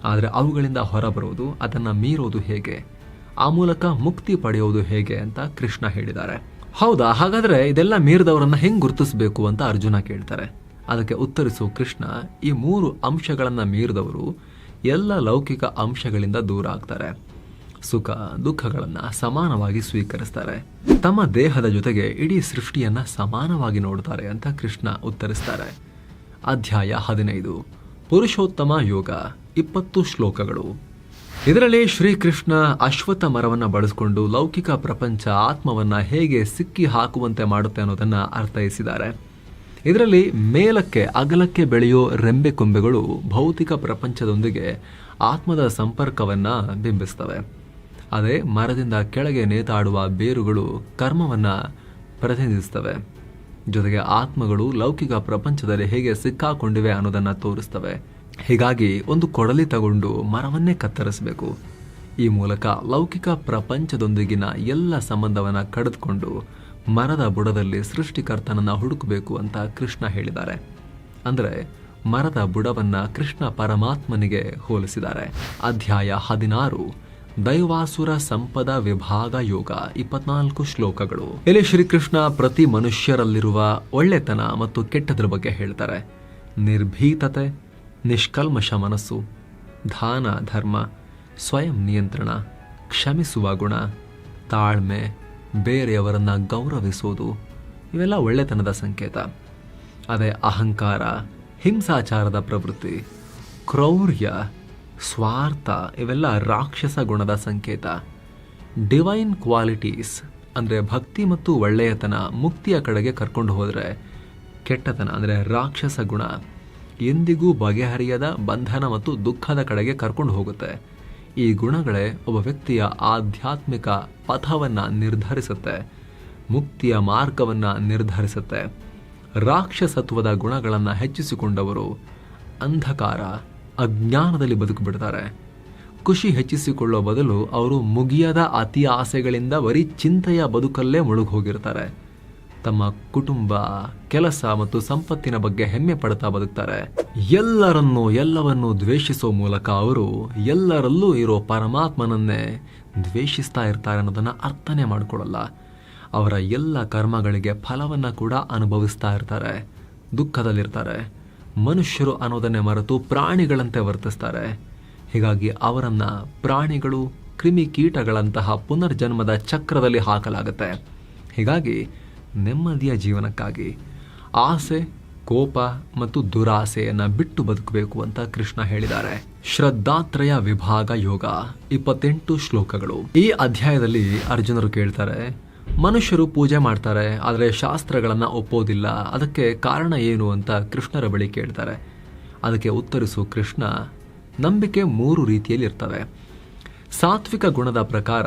ಆದರೆ ಅವುಗಳಿಂದ ಹೊರಬರೋದು, ಅದನ್ನು ಮೀರೋದು ಹೇಗೆ, ಆ ಮೂಲಕ ಮುಕ್ತಿ ಪಡೆಯೋದು ಹೇಗೆ ಅಂತ ಕೃಷ್ಣ ಹೇಳಿದ್ದಾರೆ. ಹೌದಾ, ಹಾಗಾದ್ರೆ ಇದೆಲ್ಲ ಮೀರಿದವರನ್ನ ಹೆಂಗ್ ಗುರುತಿಸಬೇಕು ಅಂತ ಅರ್ಜುನ ಕೇಳ್ತಾರೆ. ಅದಕ್ಕೆ ಉತ್ತರಿಸೋ ಕೃಷ್ಣ, ಈ 3 ಅಂಶಗಳನ್ನ ಮೀರಿದವರು ಎಲ್ಲ ಲೌಕಿಕ ಅಂಶಗಳಿಂದ ದೂರ ಆಗ್ತಾರೆ. ಸುಖ ದುಃಖಗಳನ್ನ ಸಮಾನವಾಗಿ ಸ್ವೀಕರಿಸ್ತಾರೆ. ತಮ್ಮ ದೇಹದ ಜೊತೆಗೆ ಇಡೀ ಸೃಷ್ಟಿಯನ್ನ ಸಮಾನವಾಗಿ ನೋಡ್ತಾರೆ ಅಂತ ಕೃಷ್ಣ ಉತ್ತರಿಸ್ತಾರೆ. ಅಧ್ಯಾಯ 15 ಪುರುಷೋತ್ತಮ ಯೋಗ 20 ಶ್ಲೋಕಗಳು. ಇದರಲ್ಲಿ ಶ್ರೀಕೃಷ್ಣ ಅಶ್ವತ್ಥ ಮರವನ್ನ ಬಳಸಿಕೊಂಡು ಲೌಕಿಕ ಪ್ರಪಂಚ ಆತ್ಮವನ್ನ ಹೇಗೆ ಸಿಕ್ಕಿ ಹಾಕುವಂತೆ ಮಾಡುತ್ತೆ ಅನ್ನೋದನ್ನ ಅರ್ಥೈಸಿದ್ದಾರೆ. ಇದರಲ್ಲಿ ಮೇಲಕ್ಕೆ ಅಗಲಕ್ಕೆ ಬೆಳೆಯೋ ರೆಂಬೆ ಕೊಂಬೆಗಳು ಭೌತಿಕ ಪ್ರಪಂಚದೊಂದಿಗೆ ಆತ್ಮದ ಸಂಪರ್ಕವನ್ನ ಬಿಂಬಿಸ್ತವೆ. ಅದೇ ಮರದಿಂದ ಕೆಳಗೆ ನೇತಾಡುವ ಬೇರುಗಳು ಕರ್ಮವನ್ನ ಪ್ರತಿನಿಧಿಸ್ತವೆ. ಜೊತೆಗೆ ಆತ್ಮಗಳು ಲೌಕಿಕ ಪ್ರಪಂಚದಲ್ಲಿ ಹೇಗೆ ಸಿಕ್ಕಾಕೊಂಡಿವೆ ಅನ್ನೋದನ್ನ ತೋರಿಸ್ತವೆ. ಹೀಗಾಗಿ ಒಂದು ಕೊಡಲಿ ತಗೊಂಡು ಮರವನ್ನೇ ಕತ್ತರಿಸಬೇಕು. ಈ ಮೂಲಕ ಲೌಕಿಕ ಪ್ರಪಂಚದೊಂದಿಗಿನ ಎಲ್ಲ ಸಂಬಂಧವನ್ನ ಕಡಿದುಕೊಂಡು ಮರದ ಬುಡದಲ್ಲಿ ಸೃಷ್ಟಿಕರ್ತನನ್ನ ಹುಡುಕಬೇಕು ಅಂತ ಕೃಷ್ಣ ಹೇಳಿದ್ದಾರೆ. ಅಂದರೆ ಮರದ ಬುಡವನ್ನ ಕೃಷ್ಣ ಪರಮಾತ್ಮನಿಗೆ ಹೋಲಿಸಿದ್ದಾರೆ. ಅಧ್ಯಾಯ 16 ದೈವಾಸುರ ಸಂಪದ ವಿಭಾಗ ಯೋಗ 24 ಶ್ಲೋಕಗಳು. ಇಲ್ಲಿ ಶ್ರೀಕೃಷ್ಣ ಪ್ರತಿ ಮನುಷ್ಯರಲ್ಲಿರುವ ಒಳ್ಳೆತನ ಮತ್ತು ಕೆಟ್ಟದ್ರ ಬಗ್ಗೆ ಹೇಳ್ತಾರೆ. ನಿರ್ಭೀತತೆ, ನಿಷ್ಕಲ್ಮಶ ಮನಸ್ಸು, ದಾನ ಧರ್ಮ, ಸ್ವಯಂ ನಿಯಂತ್ರಣ, ಕ್ಷಮಿಸುವ ಗುಣ, ತಾಳ್ಮೆ, ಬೇರೆಯವರನ್ನ ಗೌರವಿಸೋದು ಇವೆಲ್ಲ ಒಳ್ಳೆತನದ ಸಂಕೇತ. ಅದೇ ಅಹಂಕಾರ, ಹಿಂಸಾಚಾರದ ಪ್ರವೃತ್ತಿ, ಕ್ರೌರ್ಯ, ಸ್ವಾರ್ಥ ಇವೆಲ್ಲ ರಾಕ್ಷಸ ಗುಣದ ಸಂಕೇತ. ಡಿವೈನ್ ಕ್ವಾಲಿಟೀಸ್ ಅಂದರೆ ಭಕ್ತಿ ಮತ್ತು ಒಳ್ಳೆಯತನ ಮುಕ್ತಿಯ ಕಡೆಗೆ ಕರ್ಕೊಂಡು ಹೋದರೆ, ಕೆಟ್ಟತನ ಅಂದರೆ ರಾಕ್ಷಸ ಗುಣ ಎಂದಿಗೂ ಬಗೆಹರಿಯದ ಬಂಧನ ಮತ್ತು ದುಃಖದ ಕಡೆಗೆ ಕರ್ಕೊಂಡು ಹೋಗುತ್ತೆ. ಈ ಗುಣಗಳೇ ಒಬ್ಬ ವ್ಯಕ್ತಿಯ ಆಧ್ಯಾತ್ಮಿಕ ಪಥವನ್ನ ನಿರ್ಧರಿಸುತ್ತೆ, ಮುಕ್ತಿಯ ಮಾರ್ಗವನ್ನ ನಿರ್ಧರಿಸುತ್ತೆ. ರಾಕ್ಷಸತ್ವದ ಗುಣಗಳನ್ನು ಹೆಚ್ಚಿಸಿಕೊಂಡವರು ಅಂಧಕಾರ, ಅಜ್ಞಾನದಲ್ಲಿ ಬದುಕು ಬಿಡ್ತಾರೆ. ಖುಷಿ ಹೆಚ್ಚಿಸಿಕೊಳ್ಳೋ ಬದಲು ಅವರು ಮುಗಿಯದ ಅತಿ ಆಸೆಗಳಿಂದ ಬರೀ ಚಿಂತೆಯ ಬದುಕಲ್ಲೇ ಮುಳುಗೋಗಿರ್ತಾರೆ. ತಮ್ಮ ಕುಟುಂಬ, ಕೆಲಸ ಮತ್ತು ಸಂಪತ್ತಿನ ಬಗ್ಗೆ ಹೆಮ್ಮೆ ಪಡ್ತಾ ಬದುಕ್ತಾರೆ. ಎಲ್ಲವನ್ನೂ ದ್ವೇಷಿಸೋ ಮೂಲಕ ಅವರು ಎಲ್ಲರಲ್ಲೂ ಇರೋ ಪರಮಾತ್ಮನನ್ನೇ ದ್ವೇಷಿಸ್ತಾ ಇರ್ತಾರೆ ಅನ್ನೋದನ್ನ ಅರ್ಥನೇ ಮಾಡ್ಕೊಳ್ಳಲ್ಲ. ಅವರ ಎಲ್ಲ ಕರ್ಮಗಳಿಗೆ ಫಲವನ್ನ ಕೂಡ ಅನುಭವಿಸ್ತಾ ಇರ್ತಾರೆ. ದುಃಖದಲ್ಲಿರ್ತಾರೆ. ಮನುಷ್ಯರು ಅನ್ನೋದನ್ನೇ ಮರೆತು ಪ್ರಾಣಿಗಳಂತೆ ವರ್ತಿಸ್ತಾರೆ. ಹೀಗಾಗಿ ಅವರನ್ನ ಪ್ರಾಣಿಗಳು, ಕ್ರಿಮಿಕೀಟಗಳಂತಹ ಪುನರ್ಜನ್ಮದ ಚಕ್ರದಲ್ಲಿ ಹಾಕಲಾಗುತ್ತೆ. ಹೀಗಾಗಿ ನೆಮ್ಮದಿಯ ಜೀವನಕ್ಕಾಗಿ ಆಸೆ, ಕೋಪ ಮತ್ತು ದುರಾಸೆಯನ್ನ ಬಿಟ್ಟು ಬದುಕಬೇಕು ಅಂತ ಕೃಷ್ಣ ಹೇಳಿದ್ದಾರೆ. ಶ್ರದ್ಧಾತ್ರಯ ವಿಭಾಗ ಯೋಗ 28 ಶ್ಲೋಕಗಳು. ಈ ಅಧ್ಯಾಯದಲ್ಲಿ ಅರ್ಜುನರು ಕೇಳ್ತಾರೆ, ಮನುಷ್ಯರು ಪೂಜೆ ಮಾಡ್ತಾರೆ, ಆದರೆ ಶಾಸ್ತ್ರಗಳನ್ನ ಒಪ್ಪೋದಿಲ್ಲ, ಅದಕ್ಕೆ ಕಾರಣ ಏನು ಅಂತ ಕೃಷ್ಣರ ಬಳಿ ಕೇಳ್ತಾರೆ. ಅದಕ್ಕೆ ಉತ್ತರಿಸು ಕೃಷ್ಣ, ನಂಬಿಕೆ 3 ರೀತಿಯಲ್ಲಿ ಇರ್ತವೆ. ಸಾತ್ವಿಕ ಗುಣದ ಪ್ರಕಾರ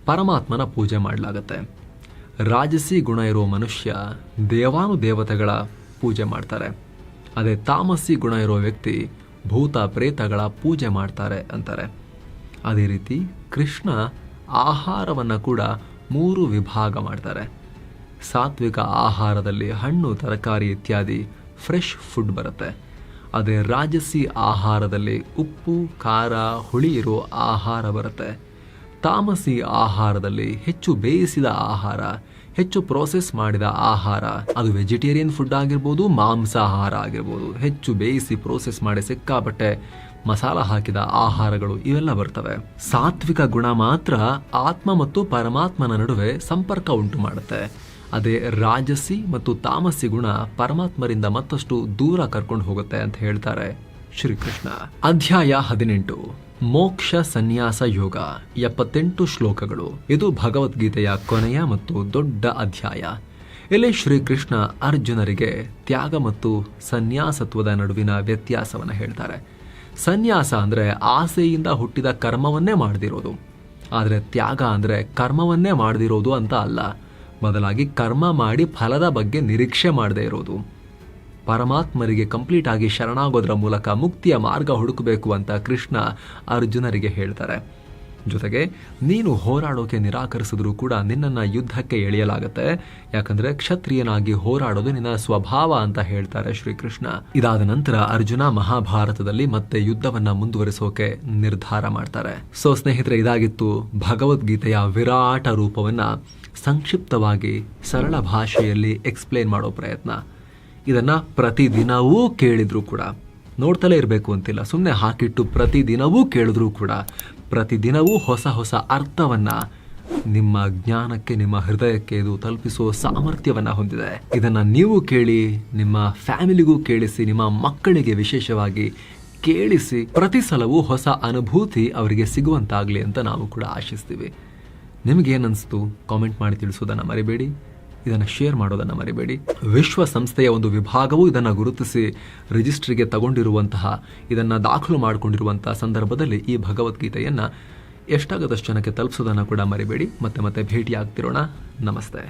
ಪರಮಾತ್ಮನ ಪೂಜೆ ಮಾಡಲಾಗತ್ತೆ. ರಾಜಸಿ ಗುಣ ಇರೋ ಮನುಷ್ಯ ದೇವಾನುದೇವತೆಗಳ ಪೂಜೆ ಮಾಡ್ತಾರೆ. ಅದೇ ತಾಮಸಿ ಗುಣ ಇರೋ ವ್ಯಕ್ತಿ ಭೂತ ಪ್ರೇತಗಳ ಪೂಜೆ ಮಾಡ್ತಾರೆ ಅಂತಾರೆ. ಅದೇ ರೀತಿ ಕೃಷ್ಣ ಆಹಾರವನ್ನು ಕೂಡ 3 ವಿಭಾಗ ಮಾಡ್ತಾರೆ. ಸಾತ್ವಿಕ ಆಹಾರದಲ್ಲಿ ಹಣ್ಣು, ತರಕಾರಿ ಇತ್ಯಾದಿ ಫ್ರೆಶ್ ಫುಡ್ ಬರುತ್ತೆ. ಅದೇ ರಾಜಸಿ ಆಹಾರದಲ್ಲಿ ಉಪ್ಪು, ಖಾರ, ಹುಳಿ ಇರೋ ಆಹಾರ ಬರುತ್ತೆ. ತಾಮಸಿ ಆಹಾರದಲ್ಲಿ ಹೆಚ್ಚು ಬೇಯಿಸಿದ ಆಹಾರ, ಹೆಚ್ಚು ಪ್ರೋಸೆಸ್ ಮಾಡಿದ ಆಹಾರ, ಅದು ವೆಜಿಟೇರಿಯನ್ ಫುಡ್ ಆಗಿರ್ಬೋದು, ಮಾಂಸಾಹಾರ ಆಗಿರ್ಬೋದು, ಹೆಚ್ಚು ಬೇಯಿಸಿ ಪ್ರೋಸೆಸ್ ಮಾಡಿ ಸಿಕ್ಕಾಪಟ್ಟೆ ಮಸಾಲ ಹಾಕಿದ ಆಹಾರಗಳು ಇವೆಲ್ಲ ಬರ್ತವೆ. ಸಾತ್ವಿಕ ಗುಣ ಮಾತ್ರ ಆತ್ಮ ಮತ್ತು ಪರಮಾತ್ಮನ ನಡುವೆ ಸಂಪರ್ಕ ಉಂಟು ಮಾಡುತ್ತೆ. ಅದೇ ರಾಜಸಿ ಮತ್ತು ತಾಮಸಿ ಗುಣ ಪರಮಾತ್ಮರಿಂದ ಮತ್ತಷ್ಟು ದೂರ ಕರ್ಕೊಂಡು ಹೋಗುತ್ತೆ ಅಂತ ಹೇಳ್ತಾರೆ ಶ್ರೀಕೃಷ್ಣ. ಅಧ್ಯಾಯ 18 ಮೋಕ್ಷ ಸನ್ಯಾಸ ಯೋಗ 78 ಶ್ಲೋಕಗಳು. ಇದು ಭಗವದ್ಗೀತೆಯ ಕೊನೆಯ ಮತ್ತು ದೊಡ್ಡ ಅಧ್ಯಾಯ. ಇಲ್ಲಿ ಶ್ರೀಕೃಷ್ಣ ಅರ್ಜುನರಿಗೆ ತ್ಯಾಗ ಮತ್ತು ಸನ್ಯಾಸತ್ವದ ನಡುವಿನ ವ್ಯತ್ಯಾಸವನ್ನು ಹೇಳ್ತಾರೆ. ಸನ್ಯಾಸ ಅಂದ್ರೆ ಆಸೆಯಿಂದ ಹುಟ್ಟಿದ ಕರ್ಮವನ್ನೇ ಮಾಡದಿರೋದು. ಆದರೆ ತ್ಯಾಗ ಅಂದ್ರೆ ಕರ್ಮವನ್ನೇ ಮಾಡದಿರೋದು ಅಂತ ಅಲ್ಲ, ಬದಲಾಗಿ ಕರ್ಮ ಮಾಡಿ ಫಲದ ಬಗ್ಗೆ ನಿರೀಕ್ಷೆ ಮಾಡದೇ ಇರೋದು. ಪರಮಾತ್ಮರಿಗೆ ಕಂಪ್ಲೀಟ್ ಆಗಿ ಶರಣಾಗೋದ್ರ ಮೂಲಕ ಮುಕ್ತಿಯ ಮಾರ್ಗ ಹುಡುಕಬೇಕು ಅಂತ ಕೃಷ್ಣ ಅರ್ಜುನರಿಗೆ ಹೇಳ್ತಾರೆ. ಜೊತೆಗೆ ನೀನು ಹೋರಾಡೋಕೆ ನಿರಾಕರಿಸಿದ್ರೂ ಕೂಡ ನಿನ್ನನ್ನು ಯುದ್ಧಕ್ಕೆ ಎಳೆಯಲಾಗತ್ತೆ, ಯಾಕಂದ್ರೆ ಕ್ಷತ್ರಿಯನಾಗಿ ಹೋರಾಡೋದು ನಿನ್ನ ಸ್ವಭಾವ ಅಂತ ಹೇಳ್ತಾರೆ ಶ್ರೀಕೃಷ್ಣ. ಇದಾದ ನಂತರ ಅರ್ಜುನ ಮಹಾಭಾರತದಲ್ಲಿ ಮತ್ತೆ ಯುದ್ಧವನ್ನ ಮುಂದುವರಿಸೋಕೆ ನಿರ್ಧಾರ ಮಾಡ್ತಾರೆ. ಸೊ ಸ್ನೇಹಿತರೆ, ಇದಾಗಿತ್ತು ಭಗವದ್ಗೀತೆಯ ವಿರಾಟ ರೂಪವನ್ನ ಸಂಕ್ಷಿಪ್ತವಾಗಿ ಸರಳ ಭಾಷೆಯಲ್ಲಿ ಎಕ್ಸ್ಪ್ಲೇನ್ ಮಾಡೋ ಪ್ರಯತ್ನ. ಇದನ್ನ ಪ್ರತಿದಿನವೂ ಕೇಳಿದ್ರು ಕೂಡ ನೋಡ್ತಲೇ ಇರಬೇಕು ಅಂತಿಲ್ಲ, ಸುಮ್ಮನೆ ಹಾಕಿಟ್ಟು ಪ್ರತಿದಿನವೂ ಕೇಳಿದ್ರೂ ಕೂಡ ಪ್ರತಿದಿನವೂ ಹೊಸ ಹೊಸ ಅರ್ಥವನ್ನ ನಿಮ್ಮ ಜ್ಞಾನಕ್ಕೆ, ನಿಮ್ಮ ಹೃದಯಕ್ಕೆ ಇದು ತಲುಪಿಸುವ ಸಾಮರ್ಥ್ಯವನ್ನ ಹೊಂದಿದೆ. ಇದನ್ನ ನೀವು ಕೇಳಿ, ನಿಮ್ಮ ಫ್ಯಾಮಿಲಿಗೂ ಕೇಳಿಸಿ, ನಿಮ್ಮ ಮಕ್ಕಳಿಗೆ ವಿಶೇಷವಾಗಿ ಕೇಳಿಸಿ, ಪ್ರತಿ ಸಲವೂ ಹೊಸ ಅನುಭೂತಿ ಅವರಿಗೆ ಸಿಗುವಂತಾಗ್ಲಿ ಅಂತ ನಾವು ಕೂಡ ಆಶಿಸ್ತೀವಿ. ನಿಮಗೇನಿಸ್ತು ಕಾಮೆಂಟ್ ಮಾಡಿ ತಿಳಿಸೋದನ್ನ ಮರಿಬೇಡಿ. ಇದನ್ನು ಶೇರ್ ಮಾಡೋದನ್ನು ಮರಿಬೇಡಿ. ವಿಶ್ವಸಂಸ್ಥೆಯ ಒಂದು ವಿಭಾಗವು ಇದನ್ನು ಗುರುತಿಸಿ ರಿಜಿಸ್ಟ್ರಿಗೆ ತಗೊಂಡಿರುವಂತಹ, ಇದನ್ನು ದಾಖಲು ಮಾಡಿಕೊಂಡಿರುವಂತಹ ಸಂದರ್ಭದಲ್ಲಿ ಈ ಭಗವದ್ಗೀತೆಯನ್ನು ಎಷ್ಟಾಗದಷ್ಟು ಜನಕ್ಕೆ ತಲುಪಿಸೋದನ್ನು ಕೂಡ ಮರಿಬೇಡಿ. ಮತ್ತೆ ಭೇಟಿ ಆಗ್ತಿರೋಣ. ನಮಸ್ತೆ.